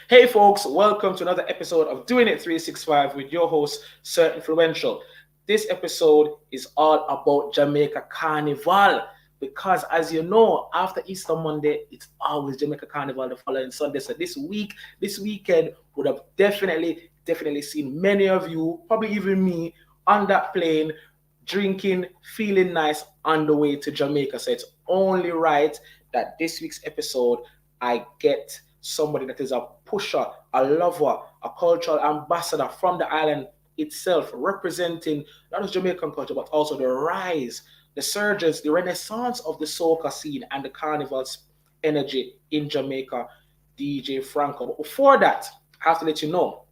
Hey folks, welcome to another episode of Doing It 365 with your host, Sir Influential. This episode is all about Jamaica Carnival because as you know, after Easter Monday, it's always Jamaica Carnival the following Sunday. So this weekend would have definitely seen many of you, probably even me, on that plane, drinking, feeling nice on the way to Jamaica. So it's only right that this week's episode I get somebody that is a pusher, a lover, a cultural ambassador from the island itself, representing not just Jamaican culture, but also the rise, the surges, the renaissance of the soca scene and the carnival's energy in Jamaica, DJ Franco. But before that, I have to let you know,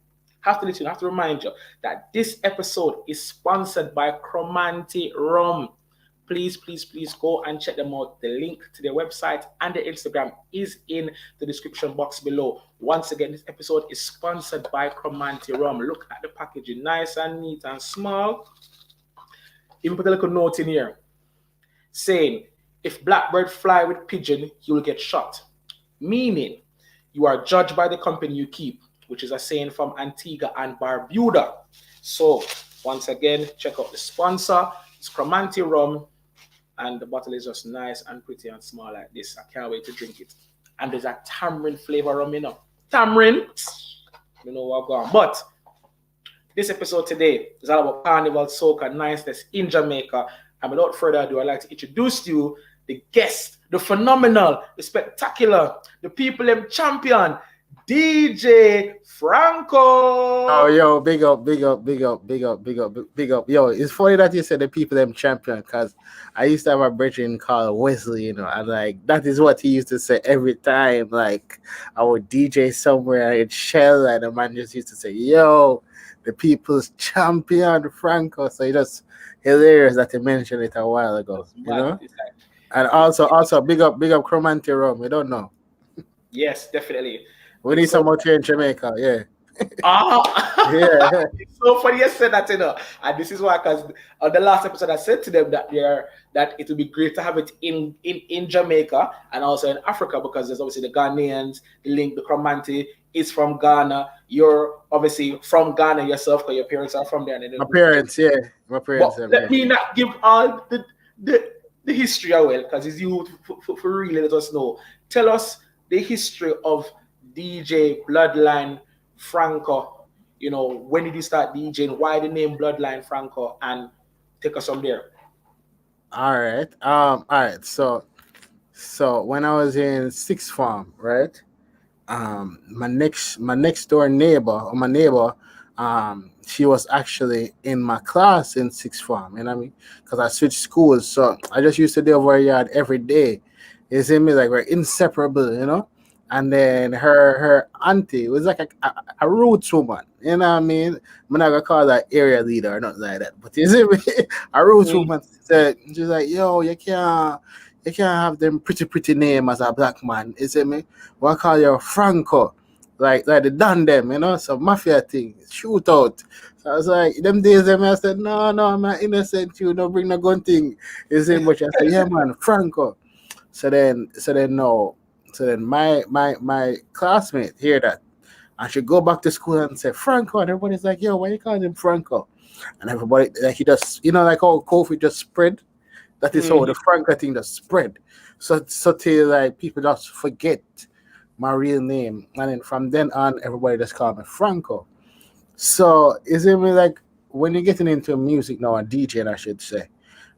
I have to remind you that this episode is sponsored by Cromanti Rum. Please go and check them out. The link to their website and their Instagram is in the description box below. Once again, this episode is sponsored by Cromanti Rum. Look at the packaging, nice and neat and small. Even put a little note in here saying, if blackbird fly with pigeon, you will get shot. Meaning, you are judged by the company you keep, which is a saying from Antigua and Barbuda. So, once again, check out the sponsor. It's Cromanti Rum. And the bottle is just nice and pretty and small like this. I can't wait to drink it. And there's a tamarind flavor rum, Tamarind, you know what going on. But this episode today is all about Carnival, Soca, niceness in Jamaica. And without further ado, I'd like to introduce to you the guest, the phenomenal, the spectacular, the people them champion, DJ Franco. Oh, yo, big up. Yo, it's funny that you said the people them champion because I used to have a brethren called Wesley, and like that is what he used to say every time. Like I would DJ somewhere in Shell, and the man just used to say, "Yo, the people's champion, Franco." So it's just hilarious that he mentioned it a while ago, And also big up Cromanti Rum. We don't know. Yes, definitely. We need some out here in Jamaica, yeah. Yeah. It's so funny you said that, and this is why, because on the last episode I said to them that it would be great to have it in Jamaica and also in Africa, because there's obviously the Ghanaians, the link, the Cromanti is from Ghana. You're obviously from Ghana yourself because your parents are from there. My parents. Let me not give all the history away, because it's you for really let us know. Tell us the history of DJ Bloodline Franco. When did you start DJing? Why the name Bloodline Franco? And take us from there. All right. So when I was in sixth form, right? My next door neighbor, she was actually in my class in sixth form. You know what I mean? Because I switched schools, so I just used to do over her yard every day. You see me? Like we're inseparable, And then her auntie was like a roots woman, you know what I mean? I'm not gonna call that area leader or nothing like that, but you see me? A roots woman said, she's like, yo, you can't have them pretty name as a black man, you see me? What call you Franco, like they done them, so mafia thing, shootout. So I was like, them days, I said, no, I'm not innocent, you don't bring the gun thing, you see? But I said, yeah, man, Franco. So then my classmate hear that, and she go back to school and say Franco, and everybody's like, yo, why you calling him Franco? And everybody, like, he just, like how COVID just spread. That is how the Franco thing just spread. So till like people just forget my real name, and then from then on, everybody just call me Franco. So is it like when you're getting into music now, and DJing, I should say,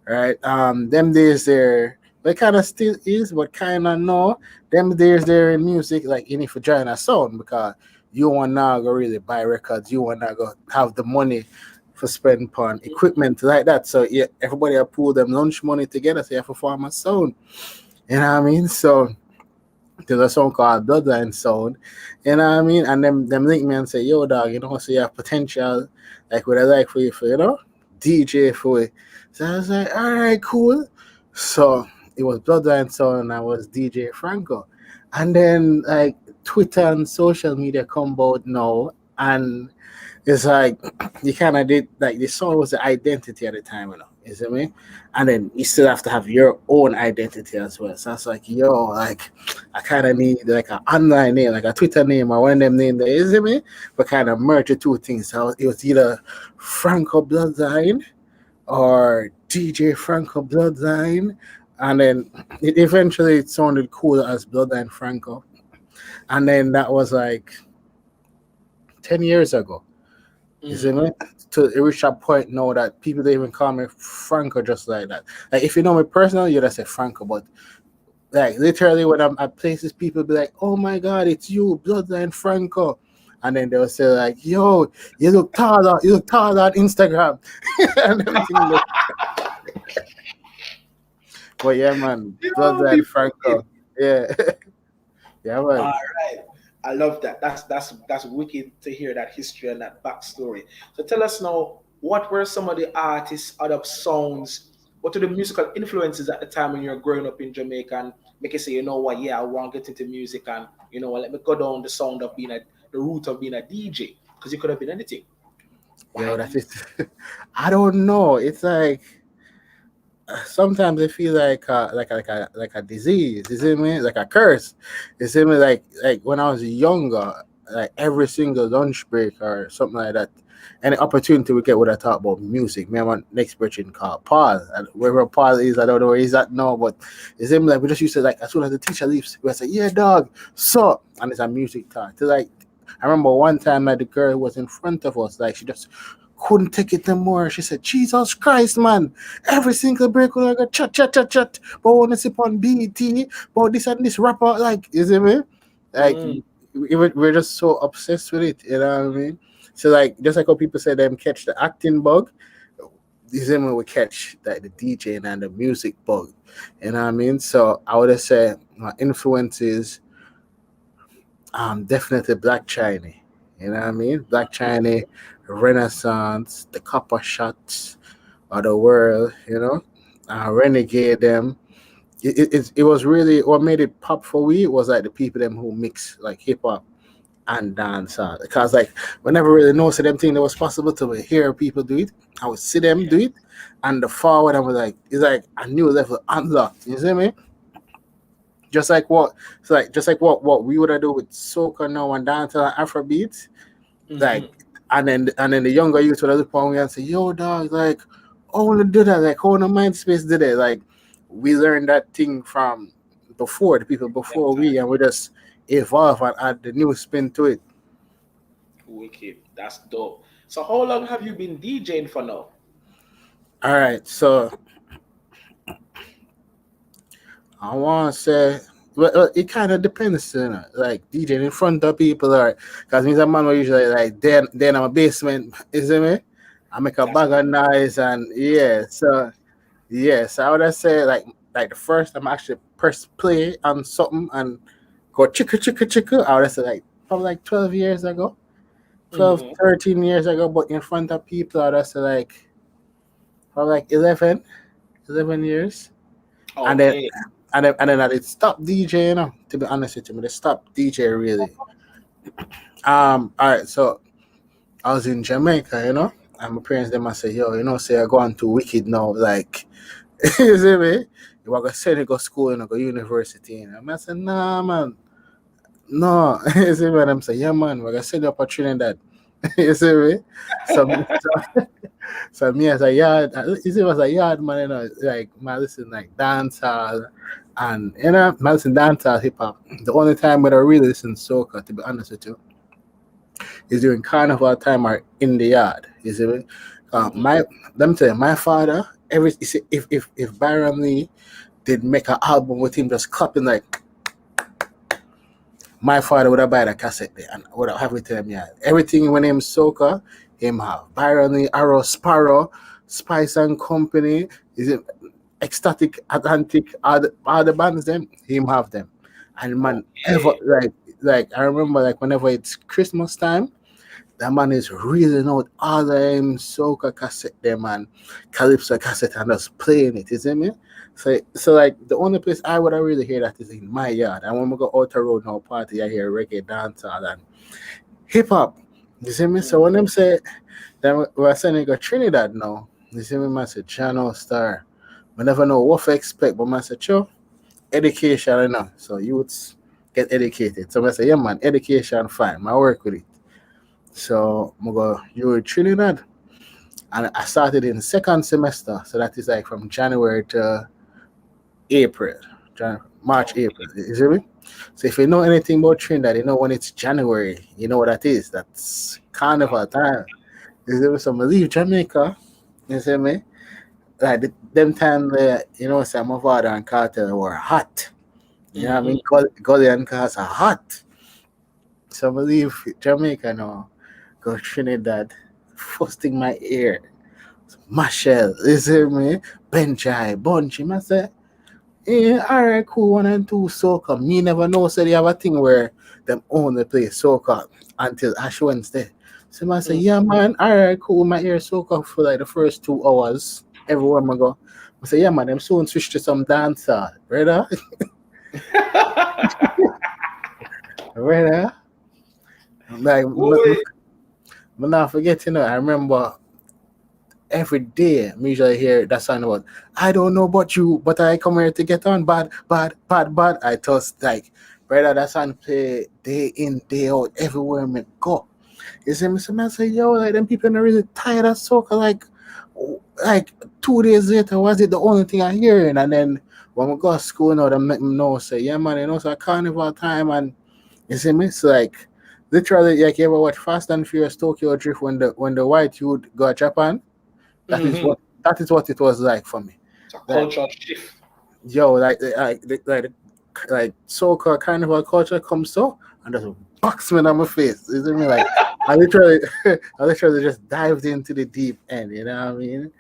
right? Them days there. They kind of still is, but kind of no. Them days there in music, like you need to join a sound because you want now go really buy records. You want to go have the money for spend on equipment like that. So yeah, everybody will pull them lunch money together so you have to form a sound. You know what I mean? So there's a song called Bloodline Sound. You know what I mean? And them link me and say, yo dog, so you have potential, like what I like for you for, DJ for it. So I was like, all right, cool. So it was Bloodline Sound and I was DJ Franco. And then like Twitter and social media come about now, and it's like you kind of did like the song was the identity at the time, You see me? And then you still have to have your own identity as well. So I was like, yo, like I kind of need like an online name, like a Twitter name or one of them names there, you see me? But kind of merge the two things. So it was either Franco Bloodline or DJ Franco Bloodline. And then it sounded cool as Bloodline Franco. And then that was like 10 years ago. You see me? To reach a point now that people don't even call me Franco just like that. Like if you know me personally, you just say Franco, but like literally when I'm at places, people be like, "Oh my God, it's you, Bloodline Franco," and then they'll say like, "Yo, you look taller on Instagram," and everything. But yeah, man, Bloodline Franco, yeah, yeah, man. All right. I love that. That's wicked to hear that history and that backstory. So tell us now, what were some of the artists, other sounds, what were the musical influences at the time when you were growing up in Jamaica and make you say, you know what, yeah, I want to get into music and you know what, let me go down the sound of the route of being a DJ because you could have been anything. Yo, that's it. I don't know. It's like sometimes I feel like a disease. You see me? Like a curse. You see me? Like when I was younger, like every single lunch break or something like that, any opportunity we get, would I talk about music? Me and my next person called Paul. And wherever Paul is, I don't know where he's at now, but you see me? Like we just used to like as soon as the teacher leaves, we say, "Yeah, dog, so," and it's a music talk. So like I remember one time like the girl who was in front of us, like she just couldn't take it no more. She said, "Jesus Christ, man. Every single break when I go chat. But I wanna sip on BET, but this and this rapper, like, you see me? Like we're just so obsessed with it, you know what I mean? So like just like how people say them catch the acting bug, you see me we catch like the DJing and the music bug. You know what I mean? So I would say my influences definitely Black China. You know what I mean? Black China, Renaissance, the Copper Shots of the world, you know, Renegade them. It was really what made it pop for we was like the people them who mix like hip hop and dance because like we never really know so them thing that was possible to hear people do it. I would see them do it and the forward I was like it's like a new level unlocked. You see me? Just like what we would have do with soca now and dancehall and Afrobeat, like and then the younger youth would have look on me and say, "Yo, dog, like, I want to do that. Like, how the mind space did it? Like, we learned that thing from before the people before we, and we just evolve and add the new spin to it." Wicked. That's dope. So how long have you been DJing for now? All right, so I want to say, well, it kind of depends, you know, like DJing in front of people, or because me and man were usually like then I'm a basement, you see me? I make a bag of noise, and so I would say like the first time I actually press play on something and go chicka chicka chicka, I would say like probably like 12 years ago, 12, 13 years ago, but in front of people, I would say like probably like 11 years. And then Okay. and then I did stop DJ, you know, to be honest with you, they stopped DJ really. All right, so I was in Jamaica, you know, and my parents them I say, "Yo, you know, say I go on to wicked now, like you see me? You are gonna send you go school and go university, you know." I said, "Nah man, no." You see me? And I'm saying, "Yeah man, we're gonna send you up a Trinidad." You see me? So me as a yard, you see, as a yard man, you know, like man, listen like dancehall and you know, man, listen dancehall hip hop. The only time when I really listen soca, to be honest with you, is during carnival time or in the yard. You see me? My let me tell you, my father, you see, if Byron Lee did make an album with him just clapping like, my father would have buy the cassette there and would have it to him. Yeah, everything when him soca, him have Byron Lee, Arrow Sparrow, Spice and Company, is it Ecstatic Atlantic, all the bands them, him have them. And man, ever like I remember like whenever it's Christmas time, that man is reeling out all them soca cassette them and calypso cassette and just playing it, you see me? So like the only place I would really hear that is in my yard. And when we go out the road now party, I hear reggae dancehall and hip hop. You see me? So when them say then we're sending go Trinidad now, You see me, I say, channel star. I never know what to expect, but I say, sure, education, you know. So youths get educated. So I say, yeah, man, education, fine. I work with it. So I go, you were Trinidad. And I started in second semester. So that is like from January to April. March, April. You see me? So if you know anything about Trinidad, you know when it's January, you know what that is. That's carnival time. You see me? So I leave Jamaica. You see me? Like them time you know, some of Mavado and Cartel were hot. You know what I mean? Gully and cars are hot. So I leave Jamaica now, go Trinidad, first thing my ear, Machel, you see me? Benjai, Bunchy, I say, yeah, alright, cool, 1 and 2 soca. Me never know, so they have a thing where them only play soca until Ash Wednesday. So I say, yeah, man, alright, cool, my ear soca for like the first 2 hours, everywhere I go. I say, yeah, man, them soon switch to some dancer, brother. Brother. Like, but not forget, you know, I remember every day I usually hear that song about, I don't know about you, but I come here to get on bad, bad, bad, bad. I just like, brother, that song play day in, day out, everywhere me go. You see me? So I say, yo, like, them people are really tired of soca. Like 2 days later, was it the only thing I hearing? And then when we go to school now, they make me know, say, yeah, man, you know, it's a carnival time. And you see me? So, like, literally, like, you ever watch Fast and Furious Tokyo Drift when the white youth go to Japan? That is what it was like for me. It's a cultural shift. Yo, like soca carnival culture comes so and just box me on my face. You see me? Like I literally I literally just dived into the deep end, you know what I mean?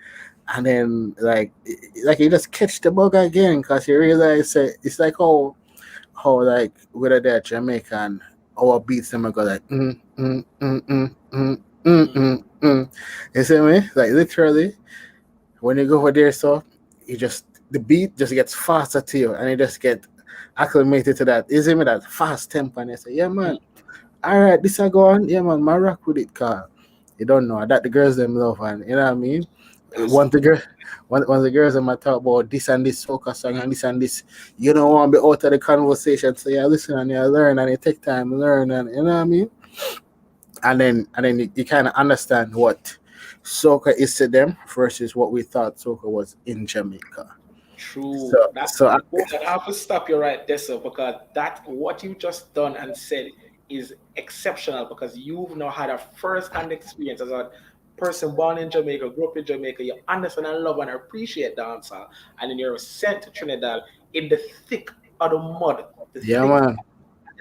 And then like you just catch the bug again because you realize it's like how like whether they're Jamaican our beats them go like You see me? Like literally when you go over there, so you just the beat just gets faster to you, and you just get acclimated to that. You see me? That fast tempo, and you say, "Yeah, man, all right, this I go on. Yeah, man, my rock with it, car. You don't know that the girls them love, and you know what I mean. One the girls them talk about this and this soca song and this, you don't want to be out of the conversation. So yeah, listen and you learn and you take time to learn, and you know what I mean. And then you kind of understand what soca is to them versus what we thought soca was in Jamaica. True. So, That's so I, important. I have to stop you right there, sir, because that what you just done and said is exceptional because you've now had a first-hand experience as a person born in Jamaica, grew up in Jamaica. You understand and love and appreciate dancehall, and then you're sent to Trinidad in the thick of the mud, the yeah, thick man.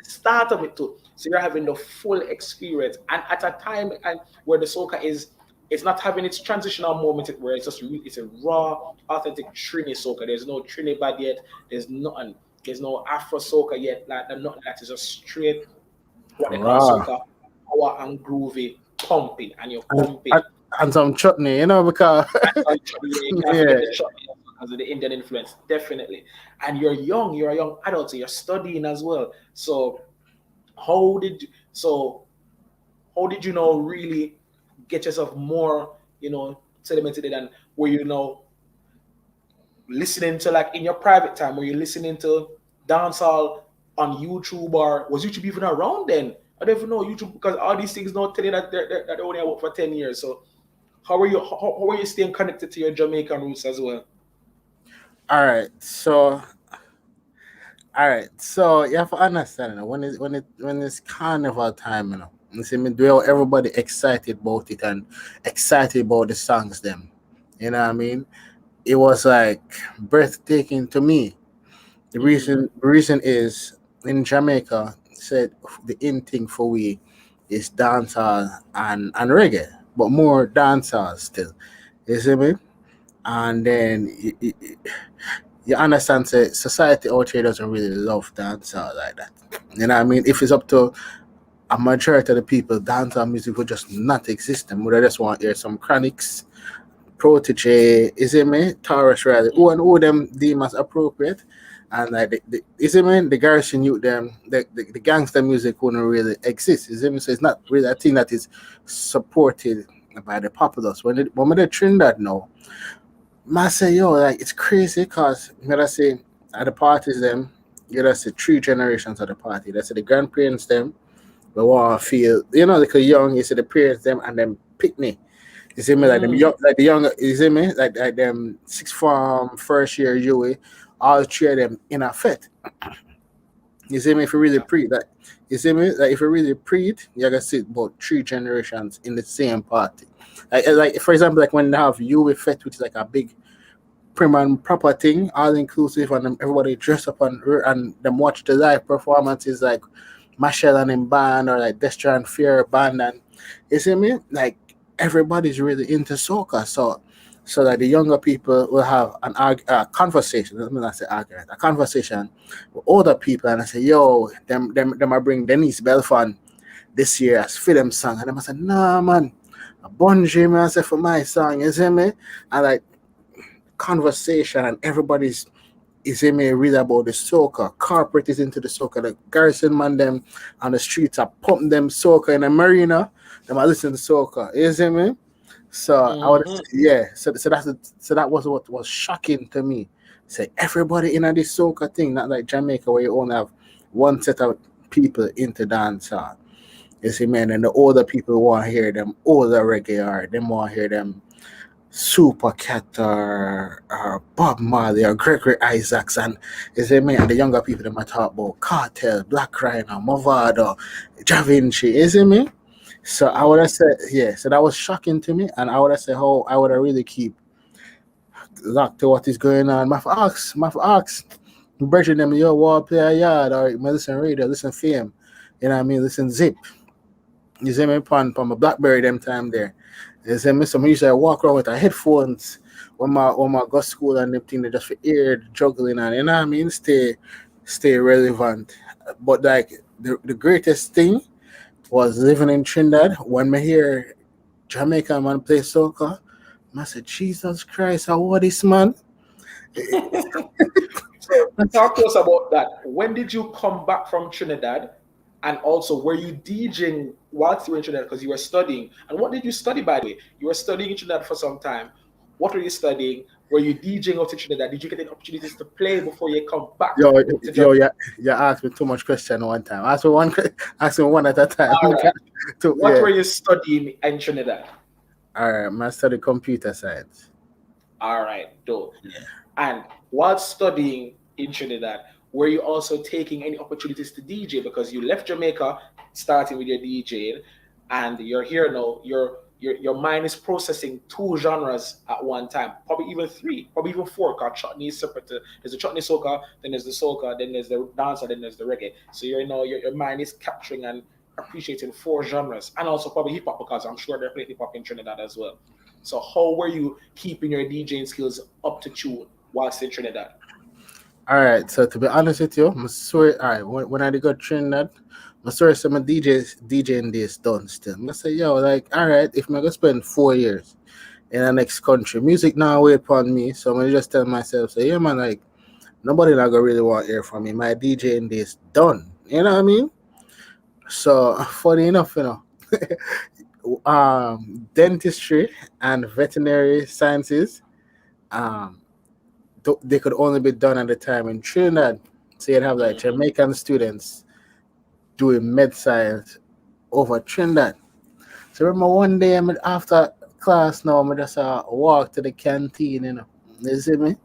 the start of it too. So you're having the full experience, and at a time and where the soca is, it's not having its transitional moment where it's just it's a raw, authentic Trini soca. There's no Trinidad yet. There's nothing. There's no Afro soca yet. Like nothing that is just straight what they call Raw. soca, power and groovy pumping, and you're And, pumping. and, and some chutney, you know, because You can't yeah, forget the shot because of the Indian influence, definitely. And you're a young adult, so you're studying as well. So how did so how did you know really get yourself more, sedimented and were you know listening to like in your private time, were you listening to dancehall on YouTube or was YouTube even around then? I don't even know YouTube because all these things don't tell you that they're only out for 10 years. So how are you staying connected to your Jamaican roots as well? all right. So you have to understand, you know, when it's carnival time, you know, you see me do everybody excited about it and excited about the songs them. You know what I mean? It was like breathtaking to me. The reason is in Jamaica said the in thing for we is dancehall and reggae, but more dancehall still. You see me? And then you understand say society out here doesn't really love dancehall like that. You know what I mean? If it's up to a majority of the people, dancehall music would just not exist. And would just want to hear some chronics, protege, is it me? Taurus Riley, who them deem as appropriate. And like is it me? The garrison youth them the gangster music wouldn't really exist. Is it me? So it's not really a thing that is supported by the populace. When we did Trinidad now, I say, yo, like it's crazy because I say at the parties them, you just see three generations of the party. That's the grandparents them, we want to feel, like a young, you see the parents them and them picnic. You see me like them young, like the younger, you see me like them sixth form, first year UE, all three of them in a fit. You see me if you really pre that. You see me like if you really pre it, you gotta see about three generations in the same party. Like for example, like when they have UE fit, which is like a big prim and proper thing, all inclusive, and everybody dress up and them watch the live performances like Machel and him band or like Destra and Fear band, and you see me like everybody's really into soca, so that the younger people will have a conversation. Let me not say argument, a conversation with older people, and I say, yo, them I bring Denise Belfon this year as film song, and them I say, nah man, a bungee man I say for my song, you see me, and like conversation and everybody's is me read about the soca. Corporate is into the soca. The garrison man them on the streets are pumping them soca in the marina. Them are listening to soca. You see me? So I would yeah. So that was what was shocking to me. Say everybody in this soca thing, not like Jamaica where you only have one set of people into dance hall. You see, man, and the older people want to hear them older reggae or them want to hear them Super Cat or Bob Marley or Gregory Isaacs, and you see me, and the younger people that might talk about Cartel, Black Rhino, Movado, Da Vinci, you see me? So I would have said, yeah, so that was shocking to me, and I would have said, how I would have really keep locked to what is going on. My ask, brethren them, yo, wall play a yard, or listen radio, listen fame, you know what I mean, listen zip. You see me, on my Blackberry them time there. You see me, some usually I walk around with the headphones when my go school and them thing, they just for ear juggling and you know what I mean, stay relevant. But like the greatest thing was living in Trinidad when I hear Jamaica man play soca. I said, Jesus Christ, how old this man? Talk to us about that. When did you come back from Trinidad? And also, were you DJing whilst you were in Trinidad because you were studying? And what did you study, by the way? You were studying in Trinidad for some time. What were you studying? Were you DJing out in Trinidad? Did you get any opportunities to play before you come back? You asked me too much question one time. Ask me one at a time. Right. What were you studying in Trinidad? All right, I studied computer science. All right, dope. Yeah. And while studying in Trinidad, were you also taking any opportunities to DJ because you left Jamaica, starting with your DJing, and you're here now? Your mind is processing two genres at one time, probably even three, probably even four. Because chutney is separate. There's the chutney soca, then there's the soca, then there's the dancer, then there's the reggae. So your mind is capturing and appreciating four genres, and also probably hip hop because I'm sure they're playing hip hop in Trinidad as well. So how were you keeping your DJing skills up to tune whilst in Trinidad? All right, so to be honest with you, I'm sorry. All right, when I got Trinidad, I'm sorry, some DJing this done still. I say, yo, like, all right, if I'm gonna spend 4 years in the next country, music now wait upon me. So I'm gonna just tell myself, say, yeah, man, like, nobody not gonna really want to hear from me. My DJing this done. You know what I mean? So funny enough, dentistry and veterinary sciences, they could only be done at the time in Trinidad. So you'd have like Jamaican students doing med science over Trinidad. So remember one day after class now, I just walk to the canteen, you see me?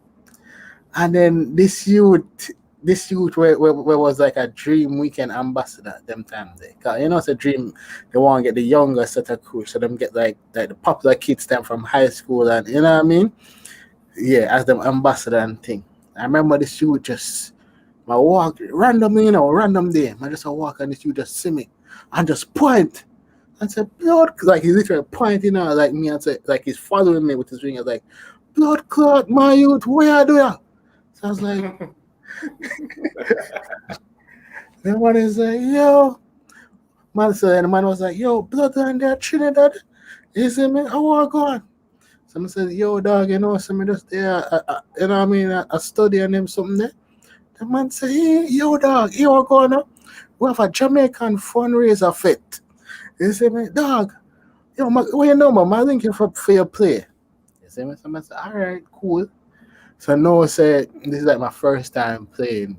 And then this youth where was like a dream weekend ambassador at them time there. Cause it's a dream, they want to get the younger set of crew, so them get like the popular kids them from high school and you know what I mean? Yeah, as them ambassador and thing. I remember this youth just my walk randomly, random day. I just walk and this youth just see me and just point and say blood, like he's literally pointing out like me and say like he's following me with his finger like blood clot, my youth, where do you? So I was like then one is like, yo, man, so and the man was like, yo, blood and there Trinidad. You see me? I want to go on. Someone said, yo, dog, some just there, you know what I mean? I study on him something there. The man said, hey, yo, dog, you want to go on? We have a Jamaican fundraiser fit. You see me? Dog, yo, what you know, man? I link you for your play. You see me? So I said, all right, cool. So Noah said, this is like my first time playing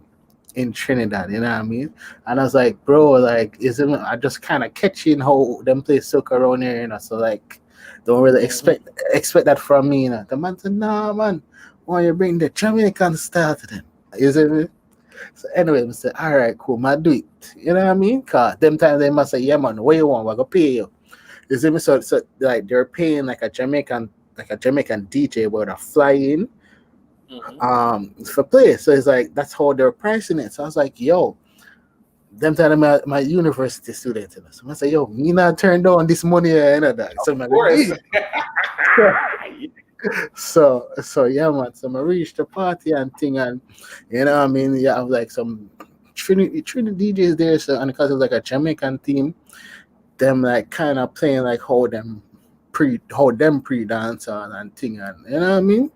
in Trinidad, you know what I mean? And I was like, bro, like, isn't I just kind of catching how them play soca around here, you know? So like, don't really expect that from me, you know? The man said, nah, man, why you bring the Jamaican style to them? You see me? So anyway, I said, all right, cool, man, do it. You know what I mean? Cause them times they must say, yeah, man, what you want? We're gonna pay you. You see me? So like they're paying like a Jamaican DJ with a fly in for play. So it's like that's how they're pricing it. So I was like, yo, them time my university student, you know. So I say, yo, me not turn down this money, you know that. So I'm Of like, course. so yeah, man. So I reached the party and thing, and you know what I mean, yeah, I was like some Trinity DJs there, so and because it was like a Jamaican team, them like kind of playing like how them pre dance on and thing, and you know what I mean.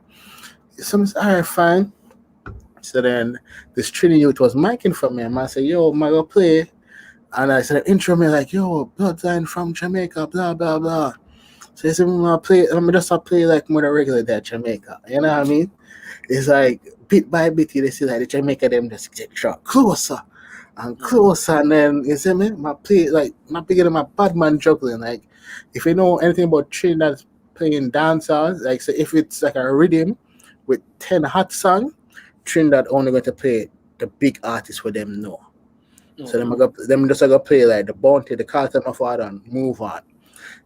So I said, all right, fine. So then this Trini youth was micing for me, and I said, yo, I'm gonna play. And I said, intro me like, yo, bloodline from Jamaica, blah, blah, blah. So he said, I'm gonna play, I'm just gonna play like more than regular there, Jamaica. You know what I mean? It's like bit by bit, you see like the Jamaica them just get shot closer and closer. And then you see me, my play like my beginning my bad man juggling. Like if you know anything about Trinidad playing dancers, like so if it's like a rhythm with 10 hot songs, Trinidad only going to play the big artists for them know. So them just gonna play like the Bounty, the Carlton of Father and move on.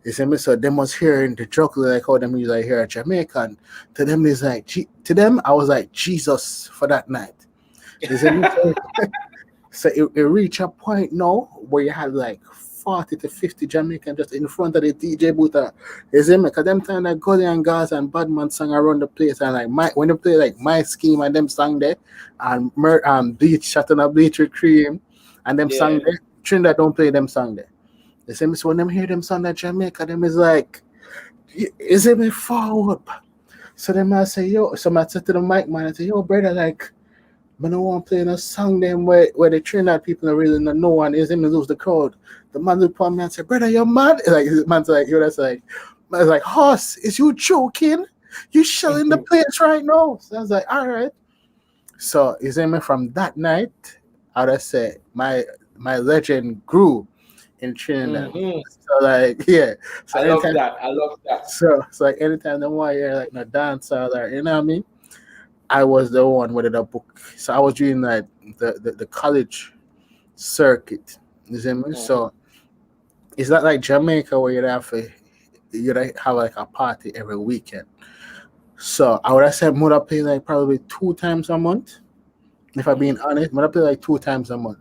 You see me? So them was hearing the juggler like how them music like here at Jamaican. To them is like to them I was like Jesus for that night. You see me? So it reached a point now where you had like 40 to 50 Jamaican just in front of the DJ booth. You see me? Because them time like Gully and Gas and Badman sang around the place and like when they play like My Scheme and them sang there and Bleach Shot on a Bleach with Cream and them sang there. Trinidad don't play them song there. You see me? So when them hear them song at Jamaica, them is like, is it me forward? So them I say, yo, so I said to the mic man, I say, yo, brother, like, I don't want to play a song them where the Trinidad people are really not know one is him lose the crowd. The man look upon me and say, brother, you're mad. Like the man's like, yo, that's like, man's like, horse, is you joking? You shelling the place right now. So I was like, all right. So you see me from that night, I would say my legend grew in Trinidad. So like so I love that. So like anytime they want to hear like no dance or you know what I mean, I was the one with the book. So I was doing like the college circuit. You see me? So it's not like Jamaica where you have like a party every weekend. So I would have said Mother play like probably 2 times a month. If I'm being honest, Mother play like 2 times a month.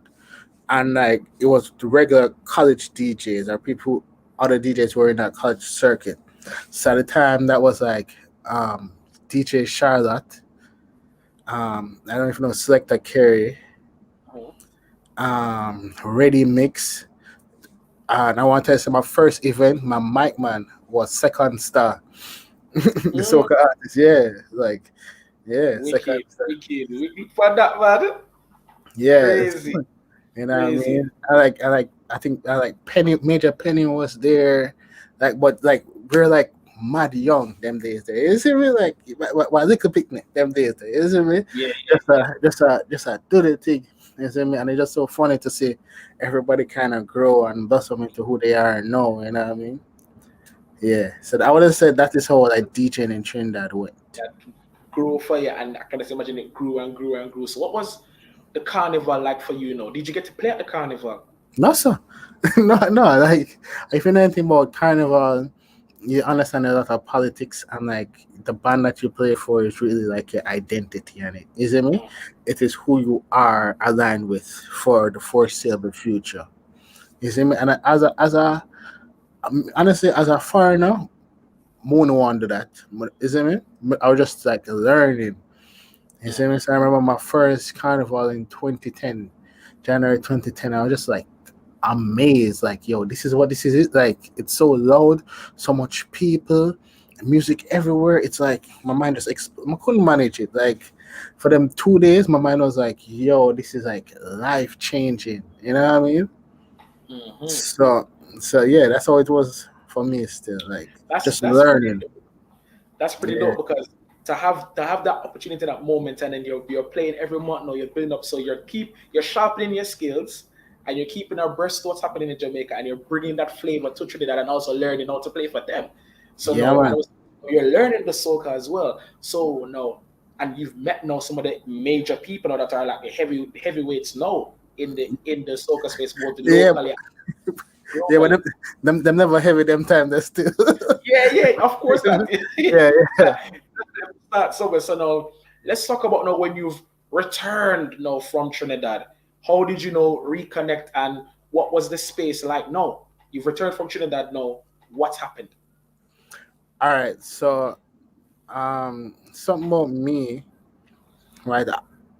And like it was the regular college DJs or people other DJs were in that college circuit. So at the time that was like DJ Charlotte, I don't know if you know Selector Carey, Ready Mix. And I want to say my first event, my mic man was second star. The soca artist, second star. Wicked for that, man. Yeah, Crazy. You know what I mean? I think Major Penny was there, like but like we're like mad young them days there. Isn't me like what little picnic them days there, isn't me? Yeah. Just a do the thing. Isn't me? And it's just so funny to see everybody kind of grow and blossom into who they are now, you know what I mean? Yeah. So I would have said that is how like DJing in Trinidad went. That grew for you, and I can just imagine it grew and grew and grew. So what was the carnival like for you now? Did you get to play at the carnival? No, sir. no. Like, if you know anything about carnival, you understand a lot of politics, and like the band that you play for is really like your identity, and it is me. It is who you are aligned with for the foreseeable future. You see me? And honestly, as a foreigner, more no one do that. You see me? I was just like learning. You see me? So I remember my first carnival in 2010, January 2010. I was just like amazed, like, yo, this is what this is. Like, it's so loud, so much people, music everywhere. It's like my mind just I couldn't manage it. Like for them 2 days, my mind was like, yo, this is like life changing. You know what I mean? So yeah, that's how it was for me still. Like That's just that's pretty learning. that's pretty Yeah. dope because to have that opportunity, that moment, and then you're playing every month now, you're building up, so you're sharpening your skills and you're keeping abreast to what's happening in Jamaica, and you're bringing that flavor to Trinidad and also learning how to play for them. So Yeah, no, and man. also you're learning the soca as well. So no, and you've met now some of the major people now that are like the heavyweights now in the soca space, both Yeah, locally and yeah, but globally. them never heavy them time. They still. Yeah, yeah, of course that. Yeah, yeah. Start somewhere. So now let's talk about now when you've returned now from Trinidad. How did you know reconnect, and what was the space like? No, you've returned from Trinidad now. What happened? All right. So, something about me, right?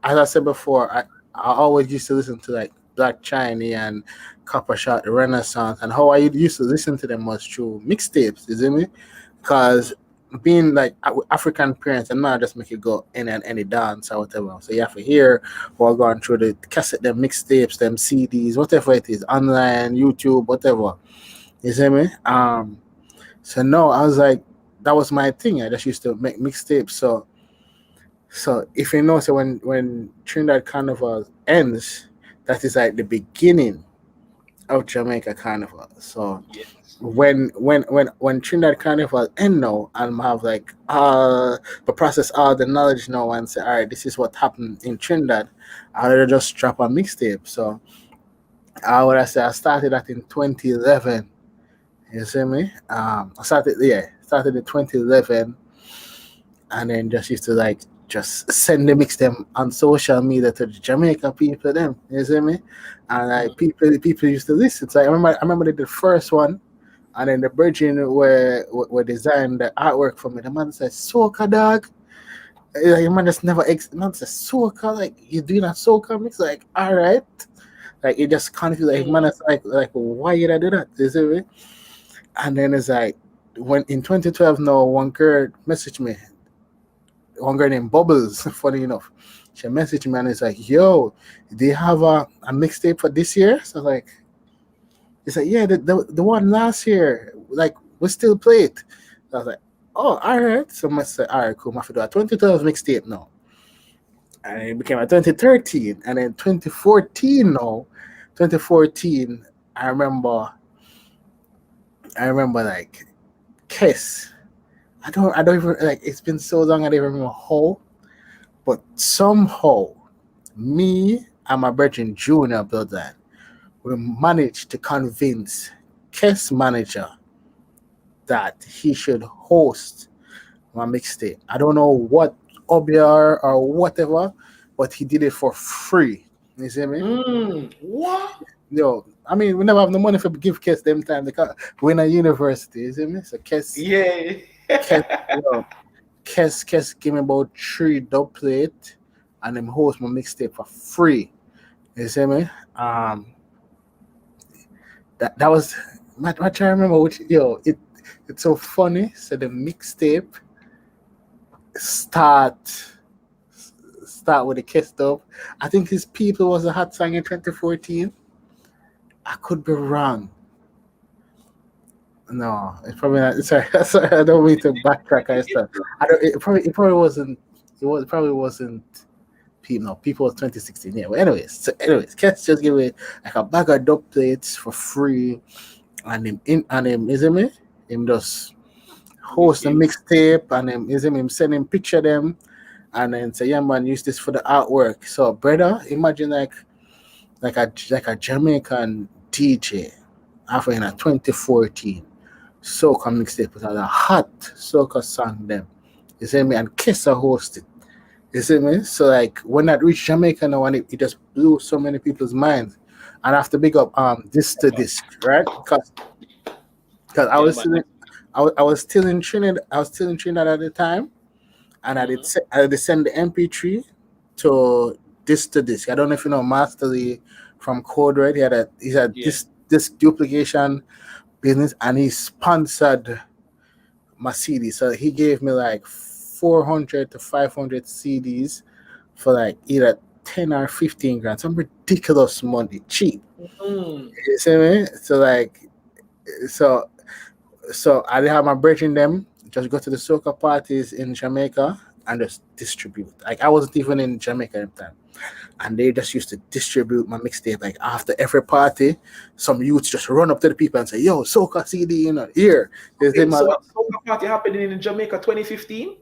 As I said before, I always used to listen to like Black Chinese and Copper Shot, the Renaissance, and how I used to listen to them was through mixtapes. You see me? Because being like African parents, and not just make you go in and any dance or whatever. So you have to hear while going through the cassette, them mixtapes, them CDs, whatever it is, online, YouTube, whatever. You see me? So no, I was like, that was my thing. I just used to make mixtapes. So if you know, so when Trinidad Carnival ends, that is like the beginning of Jamaica Carnival. So Yes. when Trinidad Carnival end now, and have like but process all the knowledge now and say, all right, this is what happened in Trinidad, I'll just drop a mixtape. So what I say, I started that in 2011. You see me? Started in 2011, and then just used to like just send the mix them on social media to the Jamaica people them. You see me? And like people used to listen. So I remember they did the first one, and then the Virgin were designed the artwork for me. The man said, "Soca dog." Like, the man just never man said, "Soca, like you doing a soca mix?" Like, all right. Like it just kind of feel like man is like why you I do that? You see me? And then it's like when in 2012 now one girl messaged me, one girl named Bubbles, funny enough. She messaged me and it's like, yo, do you have a mixtape for this year? So like it's like, yeah, the one last year, like we still play it. So I was like, oh, all right. So I said, all right, cool, I have to do a 2012 mixtape now. And it became a 2013 and then 2014 now. 2014, I remember like Kiss. I don't even like it's been so long I don't even remember how, but somehow me and my brethren Junior Bloodline we managed to convince Kiss manager that he should host my mixtape. I don't know what OBR or whatever, but he did it for free. You see me? What? Yo, I mean, we never have no money for give Kiss them time because we're in a university. You see me? So Yeah. Kiss, yo, Kes give me about 3 dub plate and them host my mixtape for free. You see me? That was my trying to remember which it's so funny. So the mixtape start with the Kiss dub. I think his people was a hot song in 2014. I could be wrong. No, it's probably not. Sorry, I don't mean to backtrack and stuff. I don't. It probably wasn't. It probably wasn't people. No, people was 2016. Yeah. But anyways, Cats just give me like a bag of dub plates for free, and him is it me? Him just host a mixtape, and him send him picture them, and then say, yeah man, use this for the artwork. So brother, imagine like a Jamaican DJ after in a 2014 soca mixtape with a hot soca song them. You see me? And Kessa hosted. You see me? So like when that reached Jamaica now and it just blew so many people's minds. And I have to big up this to this, right? Because I Yeah, was man. still I was still in Trinidad. I was still in Trinidad at the time, and I did send the MP3 to this to this. I don't know if you know Master Lee from Code Red. He had Yeah. this duplication business, and he sponsored my CD. So he gave me like 400 to 500 CDs for like either 10 or 15 grand, some ridiculous money, cheap. Mm. You see me? So like, so So I have my brethren them just go to the soca parties in Jamaica and just distribute. Like I wasn't even in Jamaica at the time. And they just used to distribute my mixtape. Like after every party, some youths just run up to the people and say, "Yo, soca CD, here." There's Okay, my so a soca party happening in Jamaica 2015?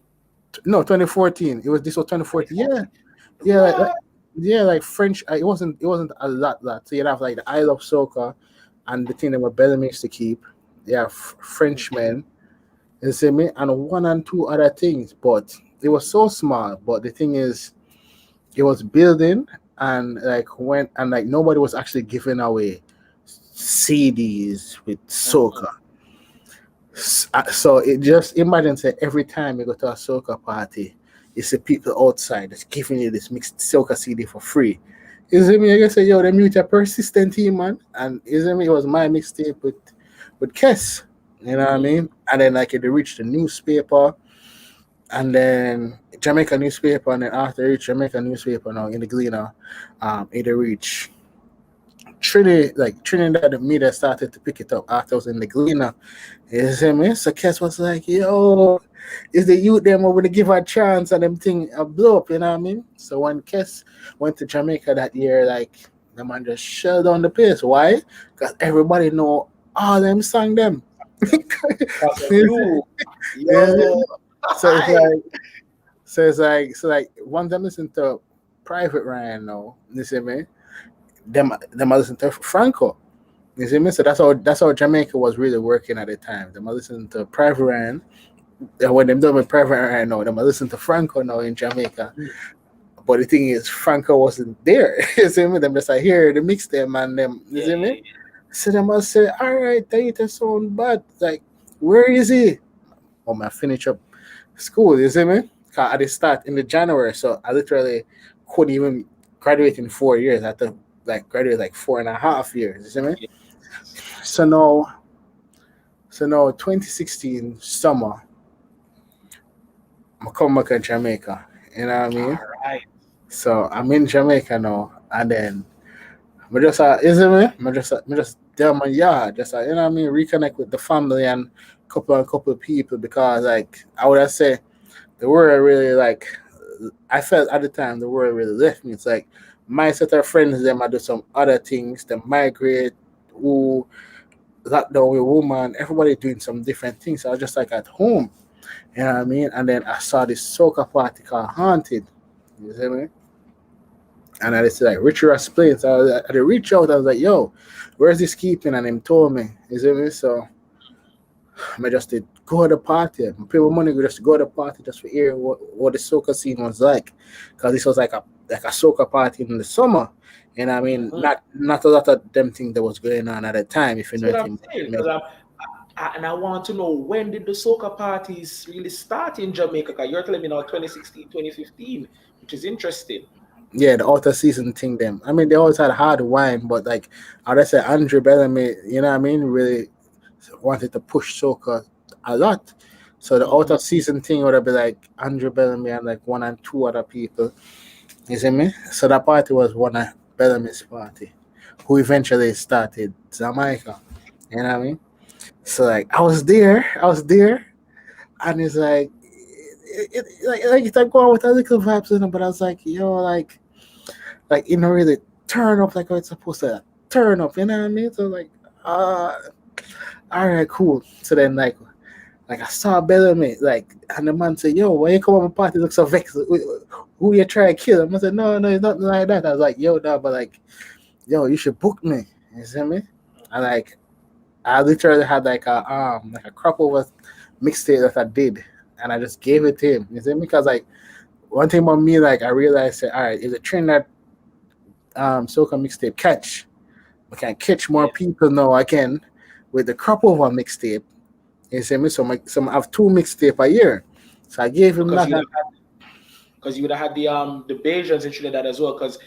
no 2014. This was 2014. Yeah, 2014. yeah, What? yeah, like French. It wasn't a lot. So you'd have like the I Love Soca, and the thing that my Bellamy used to keep. Yeah, Frenchmen. You see me, and one and two other things, but it was so small. But the thing is, it was building, and like nobody was actually giving away CDs with Mhm. soca. So it just imagine say every time you go to a soca party, you see people outside that's giving you this mixed soca CD for free. You see me? I guess say, yo, them youth a persistent team, man. And you see me? It was my mixtape with Kess. You know what I Mhm. mean? And then like it reached the newspaper, and then Jamaica newspaper, and then after each Jamaica newspaper now in the Gleaner, it reached Trinidad, the media started to pick it up after I was in the Gleaner. You see me? So Kes was like, yo, is the youth them over to give a chance and them thing a blow up, you know what I mean? So when Kes went to Jamaica that year, like the man just shelled down the place. Why? Because everybody know all them sang them. Because of You you. see? Yo. So it's Hi. like once I listen to Private Ryan now, you see me? Them I listen to Franco. You see me? So that's how Jamaica was really working at the time. Them I listen to Private Ryan. When them done with Private Ryan now, them I listen to Franco now in Jamaica. Mm. But the thing is Franco wasn't there. You see me? Them just I hear the mix them and them you Yeah, see yeah, me? yeah. So them must say, alright, that sound bad. Like, where is he? Oh man, finish up school, you see me? 'Cause I did start in the January, so I literally couldn't even graduate in 4 years. I had to like graduate like 4.5 years, you see me? Yeah. So now 2016 summer, I'm coming back to Jamaica. You know what I All mean? right. So I'm in Jamaica now, and then I just isn't me? I just down my yard, just you know what I mean, reconnect with the family and couple of people because like I would have say the world really like I felt at the time the world really left me. It's like my set of friends them I do some other things, they migrate, who locked down with woman, everybody doing some different things. So I was just like at home. You know what I mean? And then I saw this soca party called Haunted. You see me? And I just like Richard Ross playing. So I reach out, I was like, yo, where's this keeping? And him told me. You see me? So I just did go to the party. I pay my money just to go to the party just to hear what the soca scene was like. Because this was like a soca party in the summer. And I mean, Mhm. not a lot of them things that was going on at the time, if you That's know what I'm anything about saying. Because Jamaica. and I want to know, when did the soca parties really start in Jamaica? Because you're telling me now 2016, 2015, which is interesting. Yeah, the outer season thing them. I mean they always had hard wine, but like I would say Andre Bellamy, you know what I mean, really wanted to push soca a lot. So the Hmm. outer season thing would have been like Andre Bellamy and like one and two other people. You see me? So that party was one of Bellamy's party, who eventually started Jamaica. You know what I mean? So like I was there, and it's like it's like going with a little vibes in it, but I was like, yo, like you know really turn up like how it's supposed to turn up, you know what I mean? So like uh all right, cool. So then like I saw Bellamy, like and the man said, yo, why you come on my party look so vexed? Who you try to kill him? I said, no, it's nothing like that. I was like, yo, no, but like, yo, you should book me. You see me? And like I literally had like a crop over mixtape that I did and I just gave it to him. You see me? Because like one thing about me, like I realized that all right, if the trend that soca mixtape catch. I can catch more Yeah. people now. I can with the crop over mixtape. You see me? So I have two mixtape a year. So I gave him Because that. you because you would have had the Bajans in Trinidad as well. Because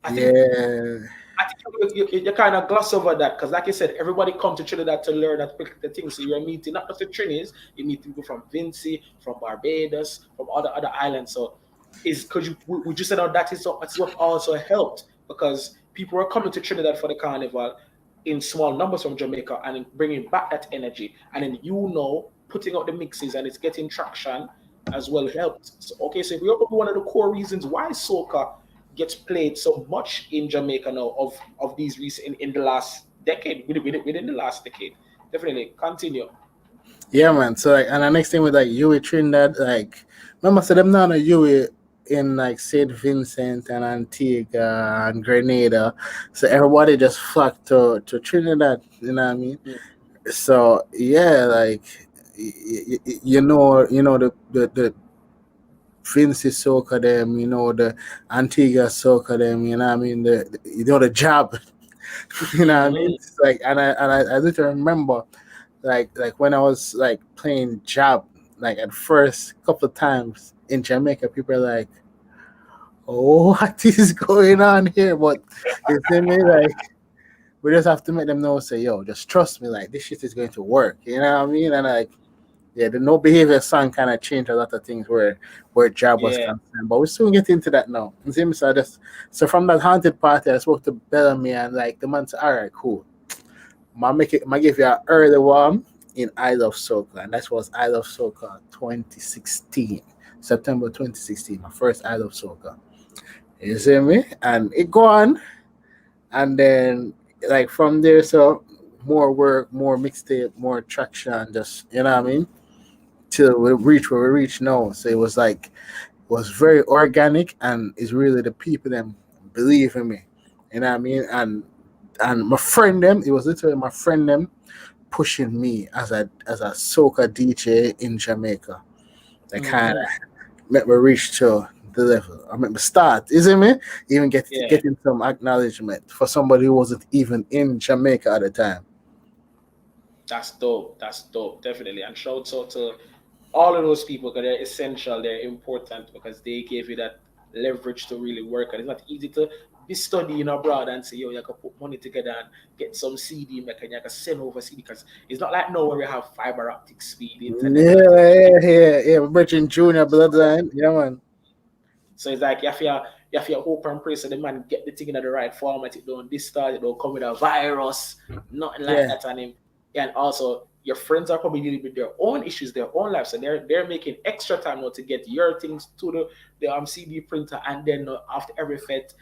I think Yeah, I think you kind of gloss over that because, like you said, everybody come to Trinidad to learn that the thing. So you're meeting not just the Trinis, you meet people from Vincy, from Barbados, from other islands. So is because would you say that that's what also helped because people were coming to Trinidad for the carnival. in small numbers from Jamaica and bringing back that energy, and then putting out the mixes and it's getting traction as well helped. So, okay, so if we open one of the core reasons why soca gets played so much in Jamaica now of these recent in the last decade, within the last decade, definitely continue. Yeah, man. So like, and the next thing with like Yui Trinidad, like, remember, so them now know Yui in like Saint Vincent and Antigua and Grenada, so everybody just flocked to Trinidad. You know what I mean? Mm, So yeah, like the Vinci Soca them, the Antigua Soca them, you know what I mean? The job, you know what I mean? mm, It's like, and I literally remember like when I was like playing job, like at first couple of times in Jamaica, people are like, "Oh, what is going on here?" But you see me, like we just have to make them know, say, "Yo, just trust me, like this shit is going to work." You know what I mean? And like, yeah, the no behavior song kind of changed a lot of things where job was yeah, concerned. But we soon get into that now. You see me? So from that haunted party, I spoke to Bellamy and like the man said, "All right, cool. I give you an early one in I Love Soca," and that was I Love Soca 2016, September 2016. My first I Love Soca. You see me? And it go on, and then like from there, so more work, more mixtape, more traction, just you know what I mean. Till we reach where we reach now. So it was very organic, and it's really the people them believe in me. You know what I mean? And my friend them, it was literally my friend them pushing me as a soca DJ in Jamaica. That kind mm-hmm, of made me reach to the level. I made me start, isn't it? Even yeah. getting some acknowledgement for somebody who wasn't even in Jamaica at the time. That's dope. That's dope, definitely. And shout out to all of those people because they're essential, they're important because they gave you that leverage to really work. And it's not easy to be studying abroad and say, yo, you can put money together and get some CD maker and you can send over CD because it's not like now where we have fiber optic speed internet Yeah, and things like yeah, yeah, yeah. Virgin Junior so Bloodline. Yeah, man. so it's like you have to hope and pray so the man get the thing in the right format. It don't distort, it don't come with a virus, nothing like Yeah, that on him. And also your friends are probably dealing with their own issues, their own lives, and they're making extra time now to get your things to the CD printer, and then after every fete,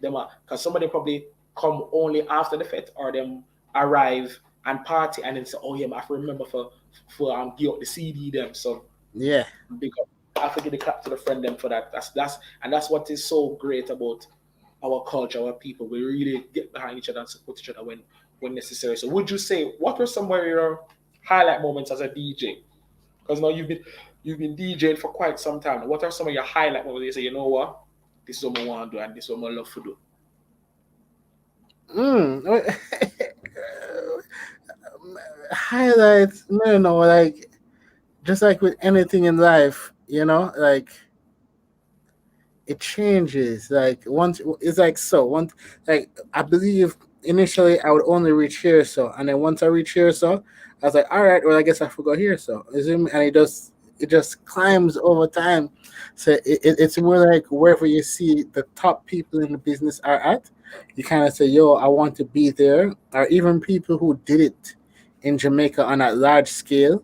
them because somebody probably come only after the fete or them arrive and party and then say, oh yeah, I have to remember for give out the CD them. So yeah. because I have to give the clap to the friend them for that. That's what is so great about our culture, our people. We really get behind each other and support each other when necessary. So would you say what were some of your highlight moments as a DJ? Because now you've been DJing for quite some time. What are some of your highlight moments? You say, you know what, this is what I want to do and this is what I love to do. Mm. Highlights, no, like just like with anything in life, like it changes. Like once it's like so once like I believe initially I would only reach here so, and then once I reach here so, I was like, all right, well I guess I forgot here so. And it just climbs over time. So it's more like wherever you see the top people in the business are at, you kind of say, yo, I want to be there. Or even people who did it in Jamaica on a large scale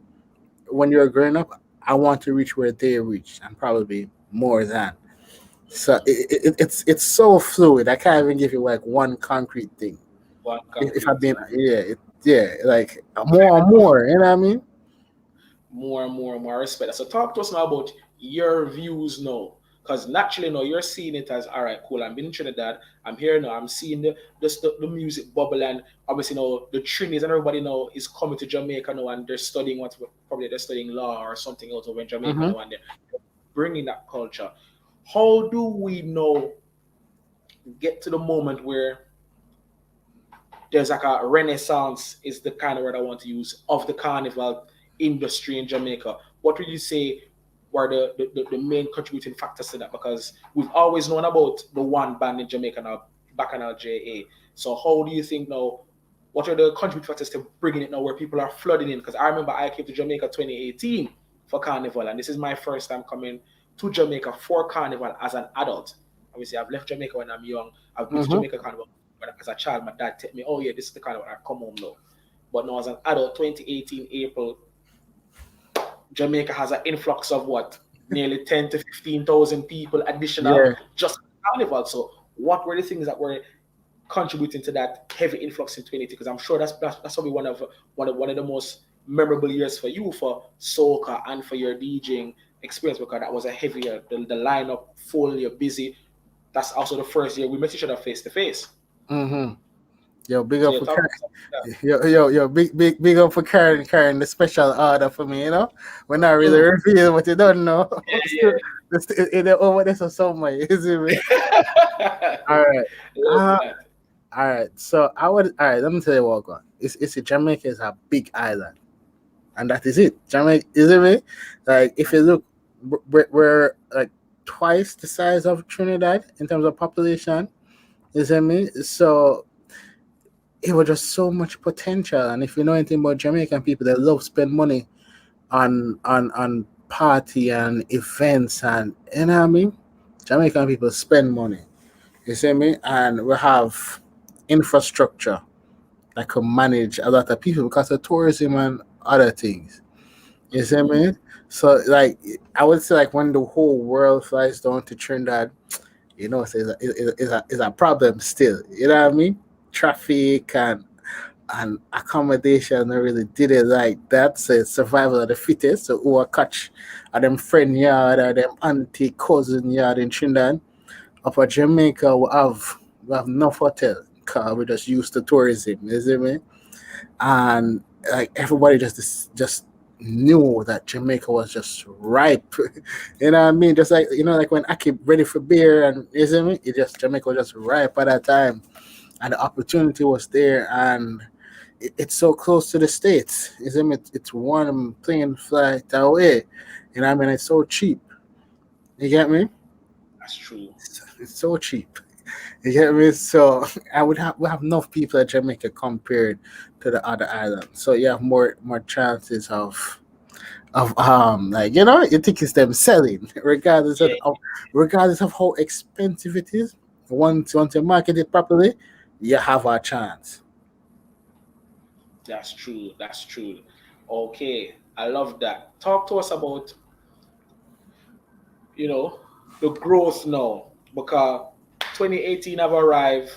when you're growing up, I want to reach where they reached and probably more than. So it's so fluid. I can't even give you like one concrete thing. One If I've concrete been, thing. yeah, like more and more. You know what I mean? More and more and more respect. So talk to us now about your views now. Because naturally now you're seeing it as all right, cool. I'm in Trinidad. I'm here now. I'm seeing the music bubble and obviously now the Trinis and everybody now is coming to Jamaica now and they're studying what probably they're studying law or something else over in Jamaica Mm-hmm. now and they're bringing that culture. How do we now get to the moment where there's like a renaissance is the kind of word I want to use of the carnival industry in Jamaica. What would you say were the main contributing factors to that? Because we've always known about the one band in Jamaica now, Bacchanal JA. So how do you think now, what are the contributing factors to bringing it now where people are flooding in? Because I remember I came to Jamaica 2018 for Carnival, and this is my first time coming to Jamaica for Carnival as an adult. Obviously, I've left Jamaica when I'm young. I've been to Mm-hmm. Jamaica Carnival as a child, my dad tell me, oh yeah, this is the carnival, I come home now. But now as an adult, 2018 April, Jamaica has an influx of what? Nearly 10 to 15,000 people additional Yeah. just carnival. So what were the things that were contributing to that heavy influx in 2018? Because I'm sure that's probably one of the most memorable years for you for soca and for your DJing experience, because that was a heavier the lineup full, you're busy. That's also the first year we met each other face to face. Mm-hmm. Yo, big So up you for talk Karen. about something like Yo, big up for Karen the special order for me, you know. We're not really that. reveal what you don't know. Yeah, Still, it over there so somewhere, you see me? yeah. All right. Love Uh, that. all right. So all right, let me tell you what going. It's Jamaica is a big island. And that is it. Jamaica, is it me? Like if you look, we're like twice the size of Trinidad in terms of population. You see me? So it was just so much potential. And if you know anything about Jamaican people, they love spend money on party and events, and you know what I mean. Jamaican people spend money. You see me? And we have infrastructure that can manage a lot of people because of tourism and other things. You see Mhm. me? So like I would say like when the whole world flies down to Trinidad, so it's a problem still. You know what I mean? Traffic and accommodation I really did it like that. So it's survival of the fittest. So who are catch at them friend yard or them auntie cousin yard in Trinidad. Up at Jamaica we have no hotel because we just used to tourism, you see me? And like everybody just knew that Jamaica was just ripe. You know what I mean? Just like like when I keep ready for beer and you see me, Jamaica was just ripe at that time. And the opportunity was there and it's so close to the States. You see me? It's one plane flight away. You know what I mean? It's so cheap. You get me? That's true. It's so cheap. You get me? So we have enough people at Jamaica compared to the other islands. So you have more chances of like you think it's them selling Yeah, regardless of how expensive it is. Once you market it properly, you have a chance. that's true. That's true. Okay, I love that. Talk to us about, you know, the growth now, because 2018 have arrived,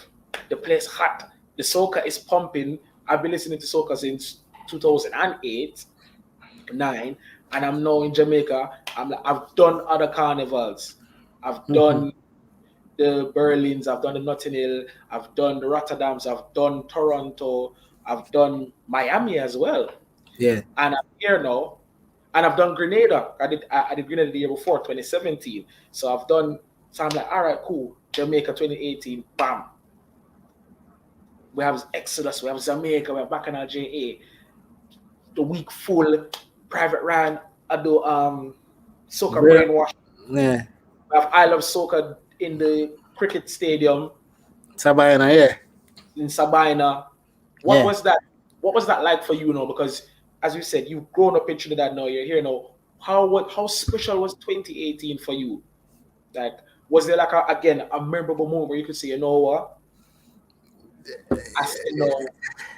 the place hot, the soca is pumping. I've been listening to soca since 2008, 9, and I'm now in Jamaica. I've done other carnivals. I've Hmm. done the Berlins, I've done the Notting Hill, I've done the Rotterdams, I've done Toronto, I've done Miami as well, Yeah, and I'm here now. And I've done Grenada. I did Grenada the year before, 2017. So I've done. So I'm like, all right, cool. Jamaica 2018, bam. We have Exodus, we have Jamaica, we have Bacchanal JA. The week full, Private Ryan, I do Soca Real- Brainwash. yeah. We have I Love Soca in the cricket stadium Sabina, yeah, in Sabina. What yeah. was that? What was that like for you now? Because as you said, you've grown up in Trinidad now. You're here now. How special was 2018 for you? Like, was there like again a memorable moment where you could say, you know what? I said no.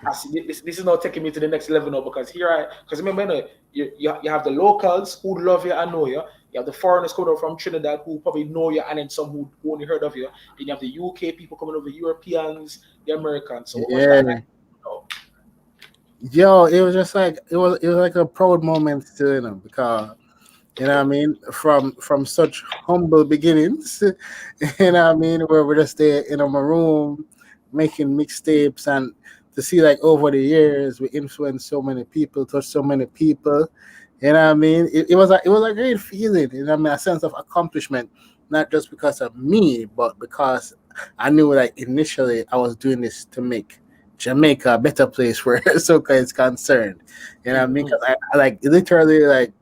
I see this is not taking me to the next level now, because because remember, you have the locals who love you and know you. You have the foreigners coming over from Trinidad who probably know you, and then some who only heard of you. Then you have the UK people coming over, Europeans, the Americans. So what was that like? Yeah. Oh, Yo, it was just like it was like a proud moment to because what I mean, from such humble beginnings, what I mean, where we're just there in a room making mixtapes and to see like over the years we influenced so many people, touched so many people. You know what I mean? It was a great feeling, I mean, a sense of accomplishment, not just because of me, but because I knew like initially I was doing this to make Jamaica a better place where soca is concerned. You know what I mean? mm-hmm. Because I like literally like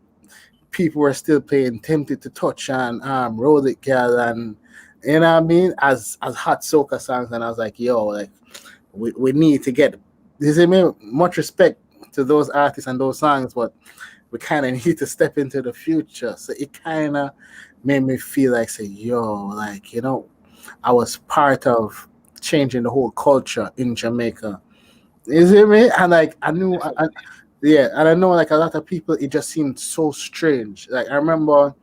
people were still playing Tempted to Touch and Roll It Girl and you know what I mean as hot soca songs, and I was like, yo, like we need to get this. I mean, much respect to those artists and those songs, but we kind of need to step into the future. So it kind of made me feel like, say, yo, like I was part of changing the whole culture in Jamaica. You see me? And like I knew, yeah, and I know like a lot of people, it just seemed so strange. Like I remember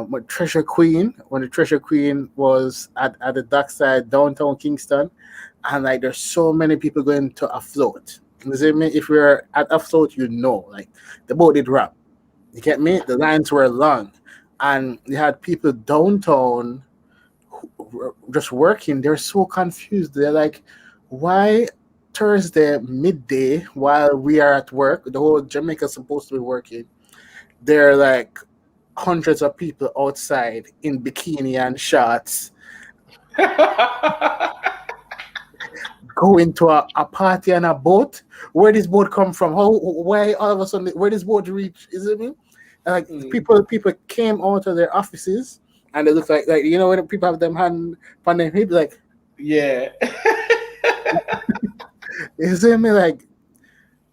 with Treasure Queen, when the Treasure Queen was at the dockside downtown Kingston, and like there's so many people going to a float. You see me? If you're at a float, you know, like the boat did wrap. You get me? The lines were long, and you had people downtown just working. They're so confused. They're like, why Thursday midday while we are at work? The whole Jamaica's supposed to be working. They're like hundreds of people outside in bikini and shorts going to a party on a boat. Where this boat come from? How? Why all of a sudden? Where this boat reach? Is it me? Like people came out of their offices and they look like you know when people have them hand on their hip like Yeah. you see me like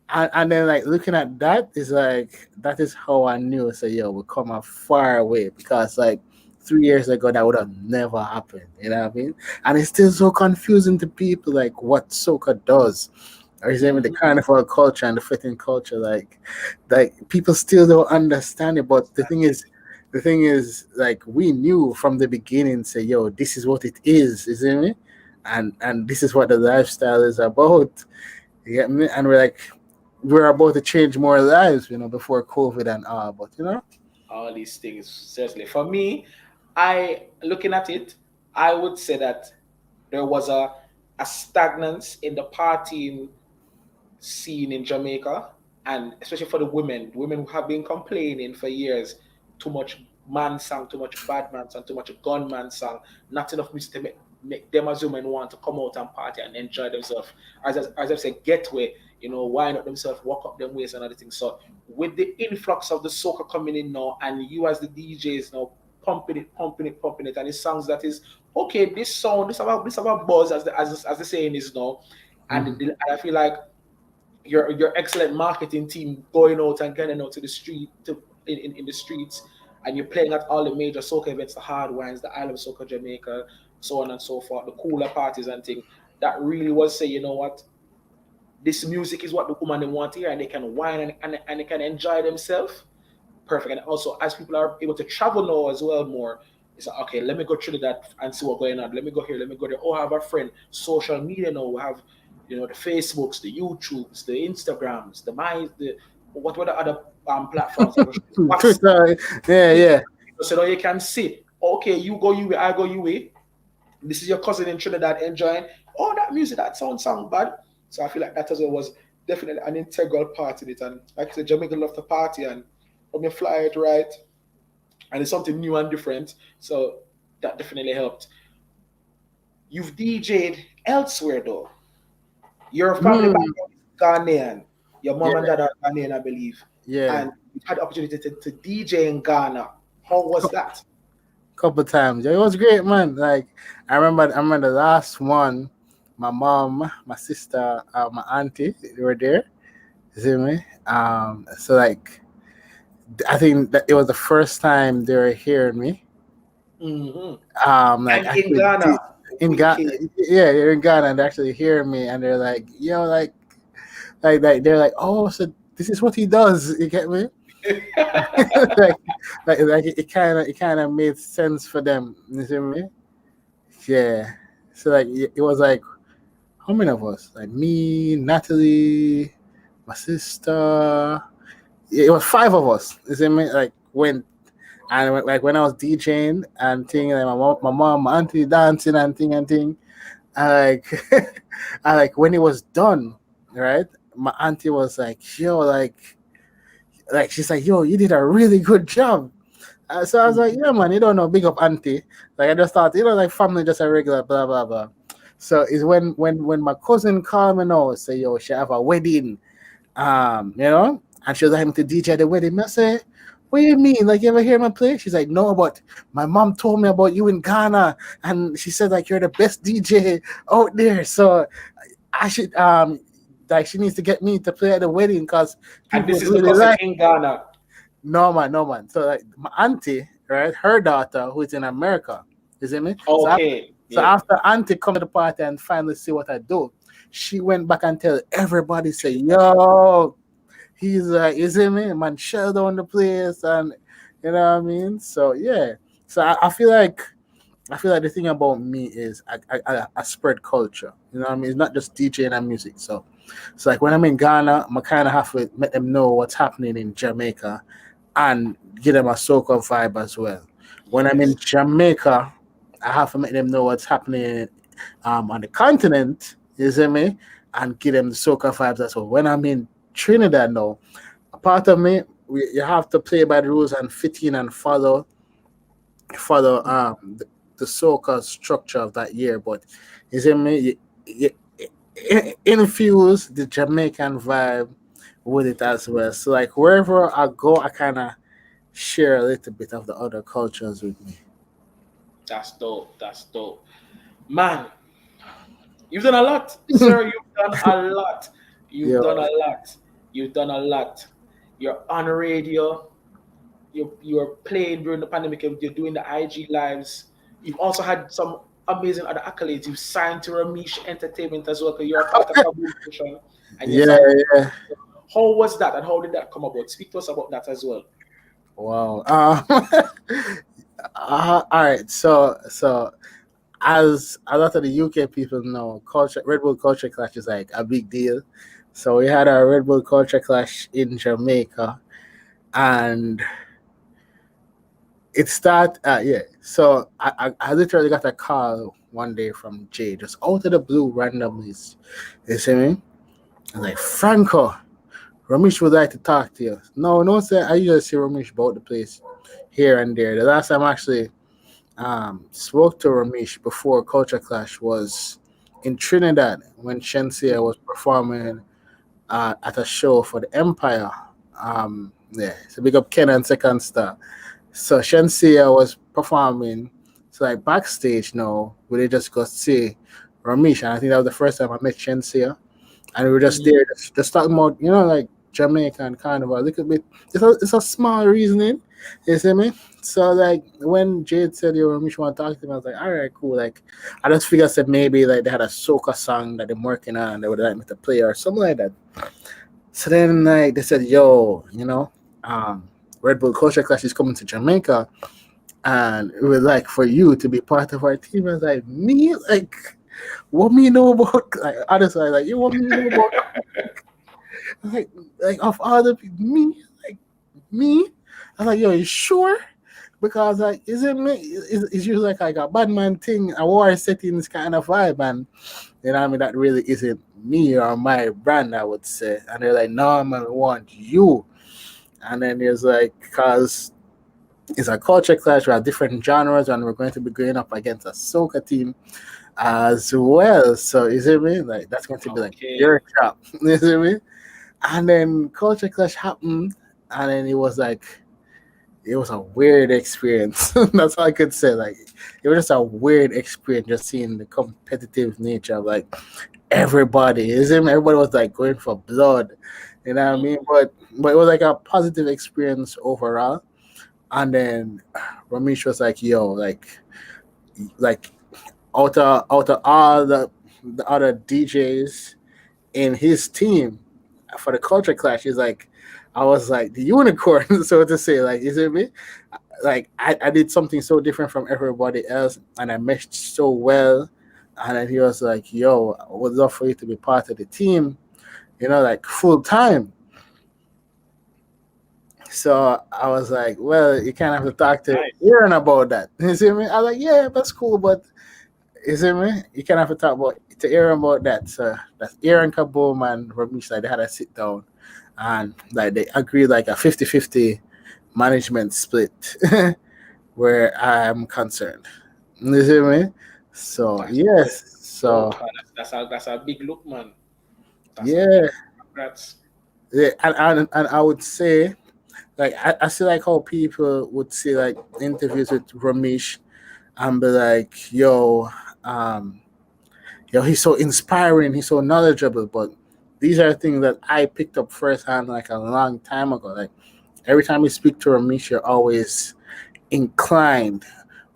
and then like looking at that is like that is how I knew say yo we come a far away because like 3 years ago that would have never happened, you know what I mean? And it's still so confusing to people like what soca does. Or is even the carnival culture and the fitting culture, like people still don't understand it. But the thing is, like we knew from the beginning, say, yo, this is what it is, isn't it? And this is what the lifestyle is about. You get me? And we're about to change more lives, you know, before COVID and all. But you know, All these things, seriously. For me, I looking at it, I would say that there was a stagnance in the partying scene in Jamaica, and especially for the women. Women have been complaining for years. Too much man song, too much bad man song, too much gunman song. Not enough music to make them as women want to come out and party and enjoy themselves. As I said, getaway. You know, why not themselves, walk up them ways and other things. So with the influx of the soca coming in now, and you as the DJs now pumping it, and it's songs that is okay. This sound, this about buzz as the saying is now, and I feel like your excellent marketing team going out and getting out to the street in the streets, and you're playing at all the major soca events, the hard wines, the Isle of Soca Jamaica, so on and so forth, the cooler parties and things. That really was say, you know what, this music is what the woman they want to hear, and they can whine and they can enjoy themselves. Perfect. And also, as people are able to travel now as well more, it's like, okay, let me go through that and see what's going on. Let me go here, let me go there. Oh, I have a friend. Social media now, we have, you know, the Facebooks, the YouTubes, the Instagrams, the what were the other platforms? Twitter, yeah. So now you can see, okay, you go you way, I go you way. This is your cousin in Trinidad enjoying. Oh, that music, that sounds bad. So I feel like that as well was definitely an integral part in it. And like I said, Jamaica love to party, and when you fly it right, and it's something new and different. So that definitely helped. You've DJ'd elsewhere though. Your family background is Ghanaian. Your mom and dad are Ghanaian, I believe. Yeah. And you've had the opportunity to DJ in Ghana. How was that? Couple times. Yeah, it was great, man. Like I remember the last one. My mom, my sister, my auntie, they were there. You see me? So like, I think that it was the first time they were hearing me. Like and in Ghana. In Ghana, yeah, they're in Ghana and they're actually hearing me, and they're like, yo, like they're like, oh, so this is what he does. You get me? like it kind of made sense for them. You see me? Yeah. So like it was like, how many of us? Like me, Natalie, my sister. Yeah, it was 5 of us. You see me? Like when I was DJing and thing, like my mom, my auntie dancing and thing. And like, and like when it was done, right? My auntie was like, yo, like she's like, yo, you did a really good job. So I was like, yeah, man, you don't know, big up auntie. Like I just thought, you know, like family, just a regular, blah blah blah. So it's when my cousin called me now, say, yo, she have a wedding, you know, and she was like to DJ at the wedding. I say, what do you mean? Like, you ever hear my play? She's like, no, but my mom told me about you in Ghana, and she said like you're the best DJ out there. So I should like she needs to get me to play at the wedding because and this is really because like in Ghana. No man. So like my auntie, right, her daughter who's in America, you see me? Okay. So Yeah. after Auntie come to the party and finally see what I do, she went back and tell everybody, say, yo, he's like, you see me? Man, shut down the place and you know what I mean? So yeah. So I feel like the thing about me is I spread culture. You know what I mean? It's not just DJing and music. So it's like when I'm in Ghana, I kind of have to let them know what's happening in Jamaica and give them a soca vibe as well. When I'm in Yes. Jamaica, I have to make them know what's happening on the continent, you see me, and give them the soca vibes as well. When I'm in Trinidad now, a part of me, you have to play by the rules and fit in and follow the soca structure of that year. But you see me, infuse the Jamaican vibe with it as well. So like wherever I go, I kind of share a little bit of the other cultures with me. That's dope. That's dope. Man, you've done a lot, sir. You've done a lot. You've Yeah, done a lot. You've done a lot. You're on radio. You're playing during the pandemic. You're doing the IG lives. You've also had some amazing other accolades. You've signed to Romeich Entertainment as well because you're a part of Kaboom Nation and you're yeah, signed. yeah. How was that and how did that come about? Speak to us about that as well. Wow. All right. So as a lot of the UK people know, culture Red Bull Culture Clash is like a big deal. So we had our Red Bull Culture Clash in Jamaica, and it started. Yeah. So I literally got a call one day from Jay, just out of the blue, randomly. You see me? I was like, Franco, Romeich would like to talk to you. No, no, sir. I usually see Romeich about the place here and there. The last time I actually spoke to Romeich before Culture Clash was in Trinidad when Shensia was performing at a show for the Empire. Yeah, so big up Ken and Second Star. So Shensia was performing. So like backstage now, we they just got to see Romeich, and I think that was the first time I met Shensia, and we were just Mhm. there, just talking about like Jamaica and Carnival. A little bit, it's a small reasoning, you see me. So like when Jade said yo, Ramesh want to talk to him, I was like, all right, cool. Like I just figured said maybe like they had a soca song that they're working on and they would like me to play or something like that. So then like they said, yo, Red Bull Culture Clash is coming to Jamaica and we would like for you to be part of our team. I was like, me? Like what me know about like honestly like you want me know about like of all the me like me I was like yo you sure because like isn't me it's usually like a bad man thing a war settings kind of vibe and you know what I mean that really isn't me or my brand I would say and they're like no man we want you and then there's like because it's a culture clash we have different genres and we're going to be going up against a soca team as well. So you see me? Like that's going to be like Okay. your trap. You see me? And then culture clash happened, and then it was a weird experience. That's all I could say. Like it was just a weird experience just seeing the competitive nature of like everybody. You see me? Everybody was like going for blood. You know what I mean? But it was like a positive experience overall. And then Ramesh was like, yo, like out of all the other DJs in his team for the culture clash, he's like, I was like the unicorn, so to say. Like, is it me? Like, I did something so different from everybody else, and I meshed so well. And then he was like, "Yo, I would love for you to be part of the team, like full time." So I was like, "Well, you kind of have to talk to Nice. Aaron about that." You see me? I was like, "Yeah, that's cool, but you see me? You can have to talk about to Aaron about that." So that's Aaron Kaboom and Ramesh, like they had a sit down and like they agreed like a 50-50 management split where I'm concerned. You see me? So That's dope. yes. So Dope, man. That's a big look, man. That's a big yeah. congrats. Yeah, and I would say like I see like how people would see like interviews with Ramesh and be like, um, he's so inspiring, he's so knowledgeable. But these are things that I picked up firsthand like a long time ago. Like every time you speak to Ramesh, you're always inclined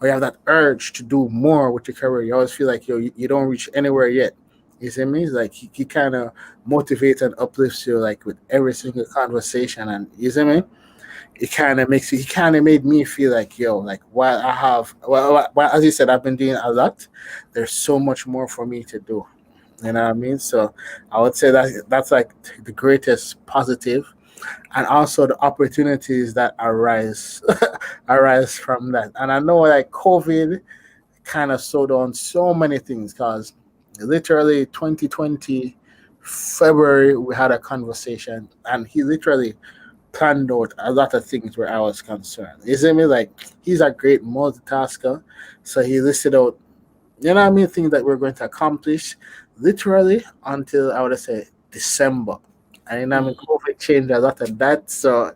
or you have that urge to do more with your career. You always feel like you don't reach anywhere yet. You see me? It's like he kind of motivates and uplifts you like with every single conversation, and you see me? It kind of makes you. He kind of made me feel like like while I have well, as you said, I've been doing a lot. There's so much more for me to do. You know what I mean? So I would say that that's like the greatest positive, and also the opportunities that arise arise from that. And I know like COVID kind of slowed down so many things because literally 2020 February we had a conversation, and he literally planned out a lot of things where I was concerned. You see me? Like he's a great multitasker, so he listed out, you know what I mean, things that we're going to accomplish literally until I would say December. And you know what I mean, Mm. COVID changed a lot of that. So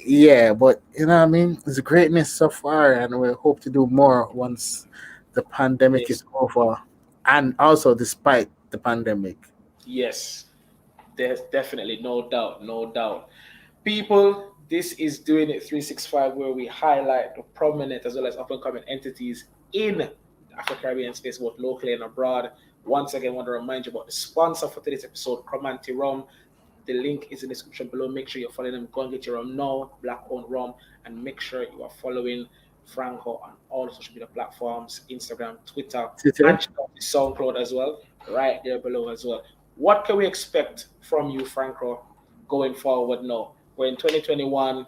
yeah, but you know what I mean, it's greatness so far, and we hope to do more once the pandemic Yes, is over, and also despite the pandemic. yes, there's definitely no doubt, no doubt. People, this is Doing It 365, where we highlight the prominent as well as up and coming entities in the Afro Caribbean space, both locally and abroad. Once again, I want to remind you about the sponsor for today's episode, Cromanti Rum. The link is in the description below. Make sure you're following them. Go and get your rum now, black owned rum, and make sure you are following Franco on all social media platforms, Instagram, Twitter, and Twitter. check out the SoundCloud as well, right there below as well. What can we expect from you, Franco, going forward now? We're in 2021.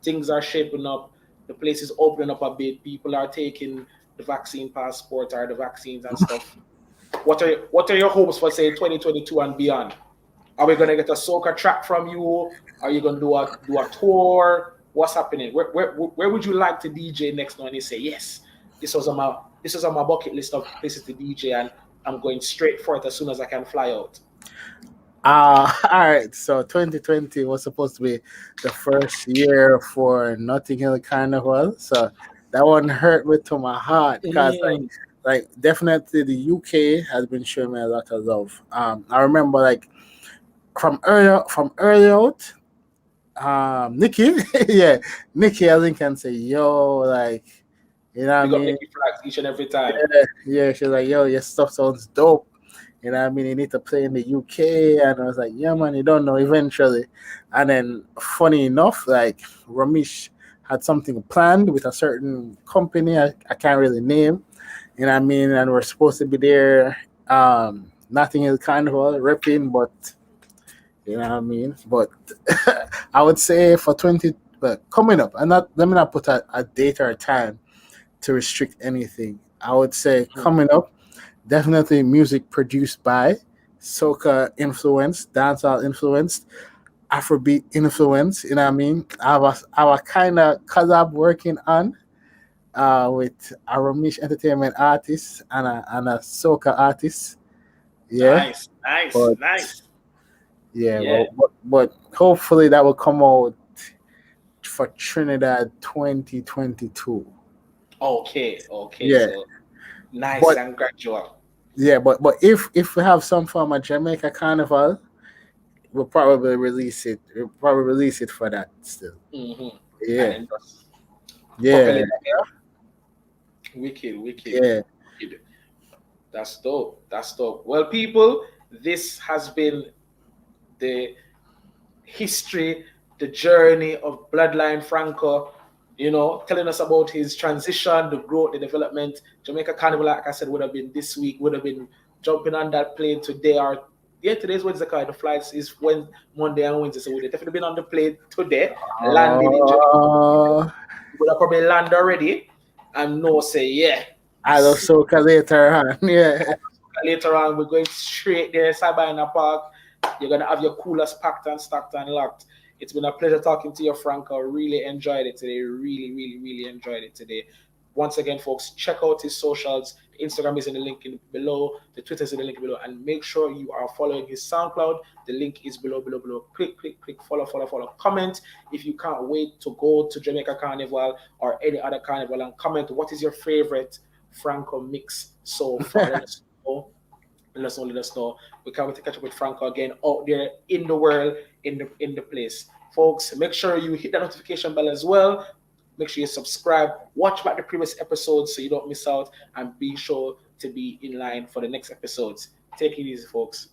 Things are shaping up. The place is opening up a bit. People are taking the vaccine passport or the vaccines and stuff. What are your hopes for say 2022 and beyond? Are we gonna get a soca track from you? Are you gonna do a tour? What's happening? Where would you like to DJ next? When you say yes, this was on my bucket list of places to DJ, and I'm going straight for it as soon as I can fly out. All right. So 2020 was supposed to be the first year for Notting Hill Carnival. So that one hurt me to my heart because Mm. like definitely the UK has been showing me a lot of love. I remember like from early out, Nikki, yeah, Nikki I think can say yo like you know what I Big up mean. Nicky Flags each and every time. Yeah, yeah, she's like, yo, your stuff sounds dope. You know what I mean? You need to play in the UK. And I was like, yeah, man, you don't know eventually. And then, funny enough, like, Romeich had something planned with a certain company I can't really name. You know what I mean? And we're supposed to be there, nothing is kind of repping, but, you know what I mean? But I would say for 20, but coming up, and not, let me not put a date or a time to restrict anything. I would say Mhm. coming up, definitely music produced by soca influenced, dancehall influenced, Afrobeat influence. You know what I mean? Our kind of collab working on with a Romeich entertainment artist and a soca artist. Yeah, Nice, nice, but nice. yeah, Yeah. but hopefully that will come out for Trinidad 2022. Okay, okay. Yeah, So nice but and gradual. yeah, but if we have some form of Jamaica Carnival, we'll probably release it. We'll probably release it for that still. Mm-hmm. And Yeah, then just propel yeah, it there. Wicked, wicked, yeah. wicked. That's dope. That's dope. Well, people, this has been the history, the journey of Bloodline Franco, telling us about his transition, the growth, the development. Jamaica Carnival, like I said, would have been this week, would have been jumping on that plane today or yeah, today's Wednesday car. The flights is Monday and Wednesday, so we'd have definitely been on the plane today, landing in Jamaica. Oh, We would have probably landed already and no say, yeah. I love soca later on. Yeah. Later on, we're going straight there, Sabina Park. You're gonna have your coolers packed and stacked and locked. It's been a pleasure talking to you, Franco. Really enjoyed it today. Really, really, really enjoyed it today. Once again, folks, check out his socials. The Instagram is in the link below. The Twitter is in the link below. And make sure you are following his SoundCloud. The link is below, below, below. Click, click, click, follow, follow, follow. Comment if you can't wait to go to Jamaica Carnival or any other carnival, and comment what is your favorite Franco mix so far. Let us know. Let us know. We can't wait to catch up with Franco again out there in the world, in the place. Folks, make sure you hit that notification bell as well. Make sure you subscribe, watch back the previous episodes so you don't miss out, and be sure to be in line for the next episodes. Take it easy, folks.